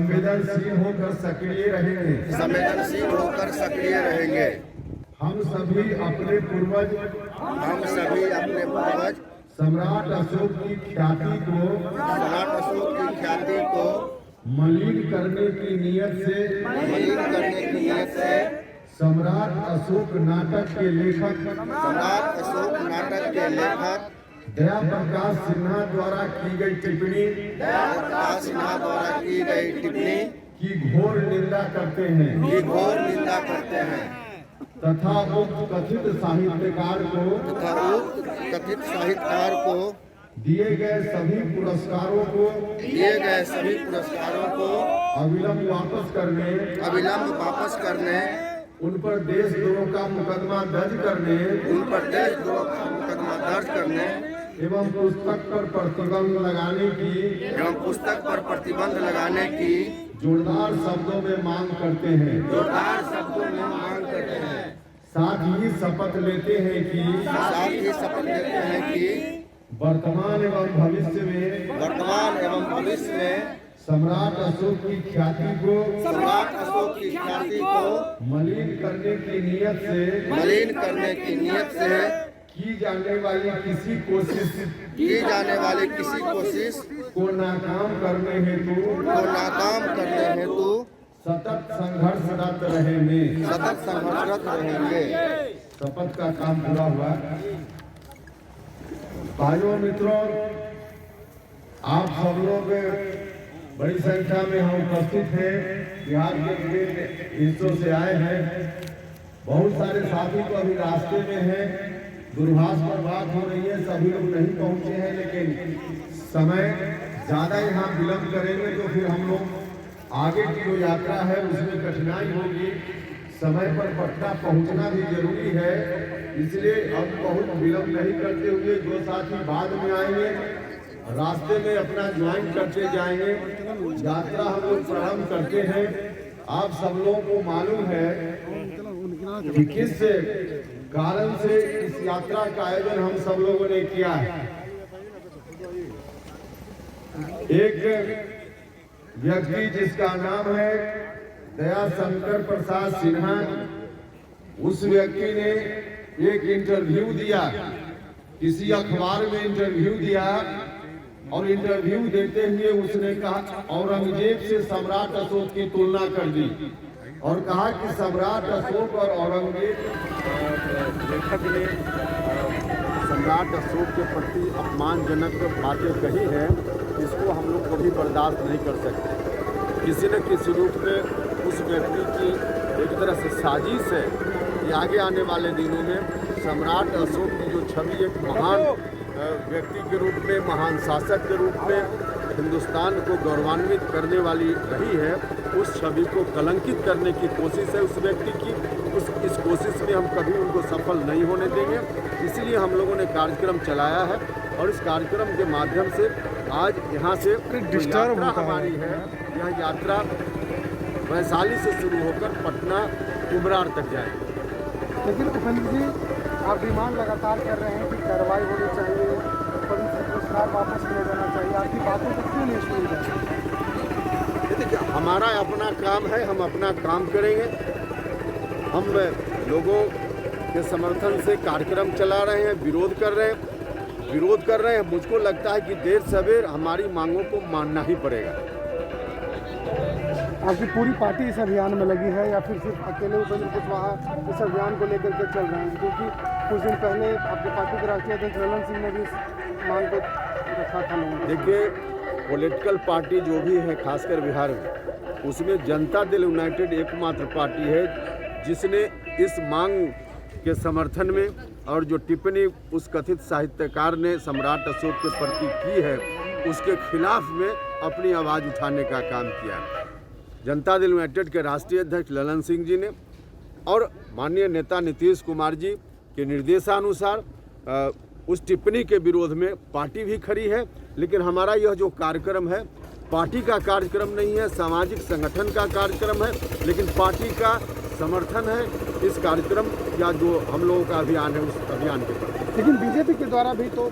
संवेदनशील होकर सक्रिय रहेंगे। संवेदनशील होकर सक्रिय रहेंगे। हम सभी अपने पूर्वज सम्राट अशोक की ख्याति को मलिन करने की नियत से सम्राट अशोक नाटक के लेखक दया प्रकाश सिन्हा द्वारा की गई टिप्पणी की घोर निंदा करते हैं तथा उक्त कथित साहित्यकार को दिए गए सभी पुरस्कारों को अविलंब वापस करने उन पर देशद्रोह का मुकदमा दर्ज करने एवं पुस्तक पर प्रतिबंध लगाने की जोरदार शब्दों में मांग करते हैं। साथ ही शपथ लेते हैं कि वर्तमान एवं भविष्य में सम्राट अशोक की ख्याति को मलिन करने की नियत से की जाने वाली किसी कोशिश को नाकाम करने हेतु सतत संघर्षरत रहेंगे। शपथ का काम पूरा हुआ। भाइयों मित्रों, आप सब लोग बड़ी संख्या में हम उपस्थित हैं, बिहार के विभिन्न हिस्सों से आए हैं। बहुत सारे साथी तो अभी रास्ते में हैं, दूरभाष पर बात हो रही है, सभी लोग नहीं पहुंचे हैं, लेकिन समय ज्यादा यहाँ विलंब करेंगे तो फिर हम लोग आगे की जो यात्रा है उसमें कठिनाई होगी। समय पर पटना पहुंचना भी जरूरी है, इसलिए अब बहुत विलंब नहीं करते हुए जो साथी बाद में आएंगे रास्ते में अपना ज्वाइन करते जाएंगे। यात्रा हम लोग प्रारंभ करते हैं। आप सब लोगों को मालूम है कि किस कारण से इस यात्रा का आयोजन हम सब लोगों ने किया है। एक व्यक्ति जिसका नाम है दया शंकर प्रसाद सिन्हा, उस व्यक्ति ने एक इंटरव्यू दिया, किसी अखबार में इंटरव्यू दिया और इंटरव्यू देते हुए उसने कहा औरंगजेब से सम्राट अशोक की तुलना कर दी और कहा कि सम्राट अशोक और औरंगजेब। लेखक ने सम्राट अशोक के प्रति अपमानजनक बातें कही है, इसको हम लोग कभी बर्दाश्त नहीं कर सकते। किसी न किसी रूप में उस व्यक्ति की एक तरह से साजिश है कि आगे आने वाले दिनों में सम्राट अशोक की जो छवि एक महान व्यक्ति के रूप में, महान शासक के रूप में हिंदुस्तान को गौरवान्वित करने वाली रही है, उस छवि को कलंकित करने की कोशिश है उस व्यक्ति की। इस कोशिश में हम कभी उनको सफल नहीं होने देंगे। इसलिए हम लोगों ने कार्यक्रम चलाया है और इस कार्यक्रम के माध्यम से आज यहाँ से यात्रा हमारी है, यह यात्रा वैशाली से शुरू होकर पटना कुमरार तक जाएगी। लेकिन उपेंद्र जी, आप डिमांड लगातार कर रहे हैं कि कार्रवाई होनी चाहिए, पुरस्कार वापस लिया जाना चाहिए, आपकी बातों को क्यों नहीं सुनी जाती? देखिए, हमारा अपना काम है, हम अपना काम करेंगे। हम लोगों के समर्थन से कार्यक्रम चला रहे हैं, विरोध कर रहे हैं। मुझको लगता है कि देर सवेर हमारी मांगों को मानना ही पड़ेगा। आपकी पूरी पार्टी इस अभियान में लगी है या फिर सिर्फ अकेले उपेंद्र कुशवाहा इस अभियान को लेकर के चल रहे हैं? क्योंकि कुछ दिन पहले आपकी पार्टी के राष्ट्रीय अध्यक्ष ललन सिंह ने भी इस मांग को रखा था। देखिए, पॉलिटिकल पार्टी जो भी है खासकर बिहार में, उसमें जनता दल यूनाइटेड एकमात्र पार्टी है जिसने इस मांग के समर्थन में और जो टिप्पणी उस कथित साहित्यकार ने सम्राट अशोक के प्रति की है उसके खिलाफ में अपनी आवाज़ उठाने का काम किया। जनता दल यूनाइटेड के राष्ट्रीय अध्यक्ष ललन सिंह जी ने और माननीय नेता नीतीश कुमार जी के निर्देशानुसार उस टिप्पणी के विरोध में पार्टी भी खड़ी है। लेकिन हमारा यह जो कार्यक्रम है पार्टी का कार्यक्रम नहीं है, सामाजिक संगठन का कार्यक्रम है, लेकिन पार्टी का समर्थन है इस कार्यक्रम या जो हम लोगों का अभियान है उस अभियान के प्रति। लेकिन बीजेपी के द्वारा भी तो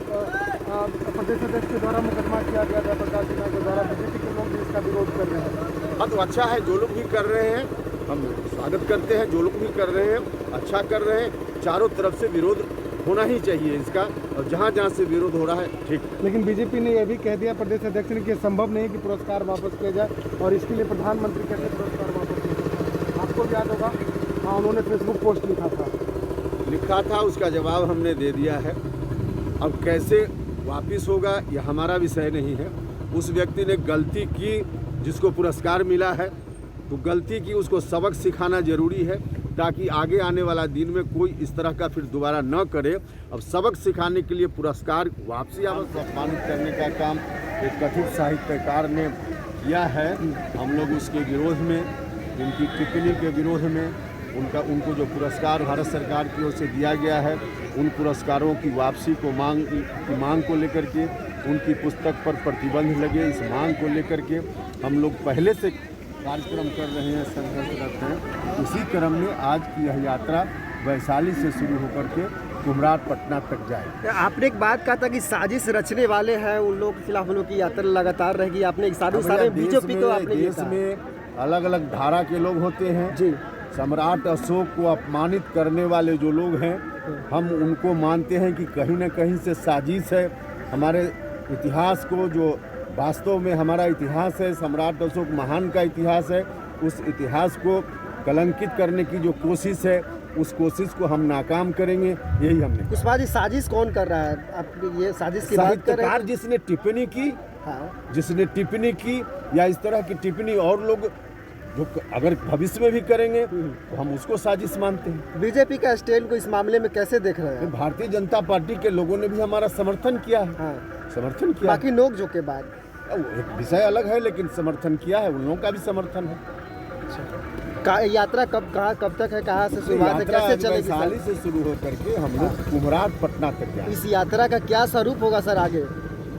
प्रदेश अध्यक्ष के द्वारा मुकदमा किया गया था प्रकाश सिन्हा के द्वारा, बीजेपी के लोग भी इसका विरोध कर रहे हैं। हाँ, तो अच्छा है, जो लोग भी कर रहे हैं हम स्वागत करते हैं, जो लोग भी कर रहे हैं अच्छा कर रहे हैं। चारों तरफ से विरोध होना ही चाहिए इसका, और जहाँ जहाँ से विरोध हो रहा है ठीक। लेकिन बीजेपी ने यह भी कह दिया प्रदेश अध्यक्ष ने कि संभव नहीं कि पुरस्कार वापस किया जाए, और इसके लिए प्रधानमंत्री कैसे पुरस्कार वापस किया जाए। आपको याद होगा, हाँ, उन्होंने फेसबुक पोस्ट लिखा था, उसका जवाब हमने दे दिया है। अब कैसे वापिस होगा यह हमारा विषय नहीं है। उस व्यक्ति ने गलती की जिसको पुरस्कार मिला है, तो गलती की उसको सबक सिखाना जरूरी है, ताकि आगे आने वाला दिन में कोई इस तरह का फिर दोबारा न करे। अब सबक सिखाने के लिए पुरस्कार वापसी सम्मानित करने का काम एक कथित साहित्यकार ने किया है। हम लोग उसके विरोध में, उनकी टिप्पणी के विरोध में, उनको जो पुरस्कार भारत सरकार की ओर से दिया गया है, उन पुरस्कारों की वापसी को मांग को लेकर के, उनकी पुस्तक पर प्रतिबंध लगे इस मांग को लेकर के हम लोग पहले से कार्यक्रम कर रहे हैं, संघर्षरत हैं। उसी क्रम में आज की यह यात्रा वैशाली से शुरू होकर के कुम्हरार पटना तक जाए। आपने एक बात कहा था कि साजिश रचने वाले हैं उन लोग के खिलाफ, उन लोग की यात्रा लगातार रहेगी। आपने सारे बीजेपी को आपने देश में अलग अलग धारा के लोग होते हैं जी। सम्राट अशोक को अपमानित करने वाले जो लोग हैं, हम उनको मानते हैं कि कहीं न कहीं से साजिश है। हमारे इतिहास को, जो वास्तव में हमारा इतिहास है, सम्राट अशोक महान का इतिहास है, उस इतिहास को कलंकित करने की जो कोशिश है, उस कोशिश को हम नाकाम करेंगे, यही हमने। कुशवाहा जी, साजिश कौन कर रहा है? आप ये साजिश की बात कर रहे हैं? जिसने टिप्पणी की, हाँ, जिसने टिप्पणी की या इस तरह की टिप्पणी और लोग जो अगर भविष्य में भी करेंगे तो हम उसको साजिश मानते हैं। बीजेपी का स्टैंड को इस मामले में कैसे देख रहे हैं? भारतीय जनता पार्टी के लोगों ने भी हमारा समर्थन किया है। हाँ, समर्थन किया। बाकी नोक-झोंक के बाद एक विषय अलग है, लेकिन समर्थन किया है, उन लोगों का भी समर्थन है। यात्रा कब तक है, कहाँ से शुरुआत है, कैसे चलेगी? वैशाली से शुरू होकर के हम लोग कुम्हरार पटना तक जाएंगे। इस यात्रा का क्या स्वरूप होगा सर आगे,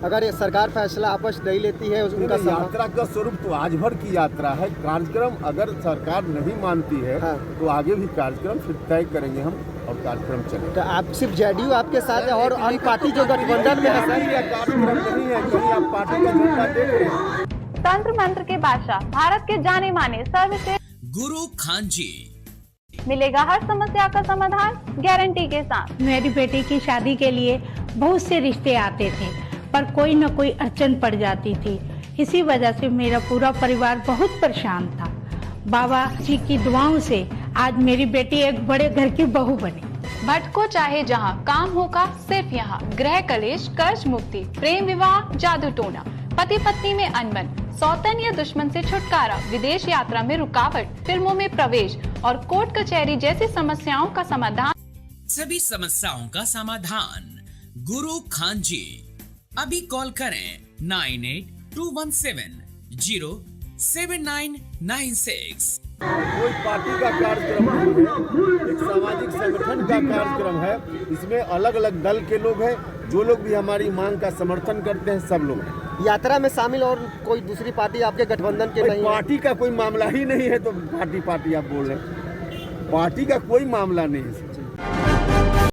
अगर ये सरकार फैसला आपस नहीं लेती है? उनका यात्रा का स्वरूप तो आज भर की यात्रा है। कार्यक्रम अगर सरकार नहीं मानती है, हाँ, तो आगे भी कार्यक्रम फिर तय करेंगे हम, और कार्यक्रम चलेगा। तो आप सिर्फ जेडीयू आपके साथ है और अन्य पार्टी जो गठबंधन में है? कार्यक्रम नहीं है, कहीं आप पार्टी का झंडा देख रहे हैं। तंत्र मंत्र के बादशाह, भारत के जाने माने सर्वश्रेष्ठ गुरु खान जी, मिलेगा हर समस्या का समाधान गारंटी के साथ। मेरी बेटी की शादी के लिए बहुत से रिश्ते आते थे, पर कोई न कोई अड़चन पड़ जाती थी। इसी वजह से मेरा पूरा परिवार बहुत परेशान था। बाबा जी की दुआओं से आज मेरी बेटी एक बड़े घर की बहू बनी। भटको चाहे जहां, काम होगा सिर्फ यहाँ। गृह कलेश, कर्ज मुक्ति, प्रेम विवाह, जादू टोना, पति पत्नी में अनबन, सौतन या दुश्मन से छुटकारा, विदेश यात्रा में रुकावट, फिल्मों में प्रवेश और कोर्ट कचहरी जैसी समस्याओं का समाधान। सभी समस्याओं का समाधान गुरु खान जी। अभी कॉल करें 9821707996। कोई पार्टी का कार्यक्रम नहीं है, एक सामाजिक संगठन का कार्यक्रम है। इसमें अलग अलग दल के लोग हैं, जो लोग भी हमारी मांग का समर्थन करते हैं, सब लोग हैं। यात्रा में शामिल और कोई दूसरी पार्टी आपके गठबंधन के नहीं? पार्टी का कोई मामला ही नहीं है, तो पार्टी आप बोल रहे हैं। पार्टी का कोई मामला नहीं है।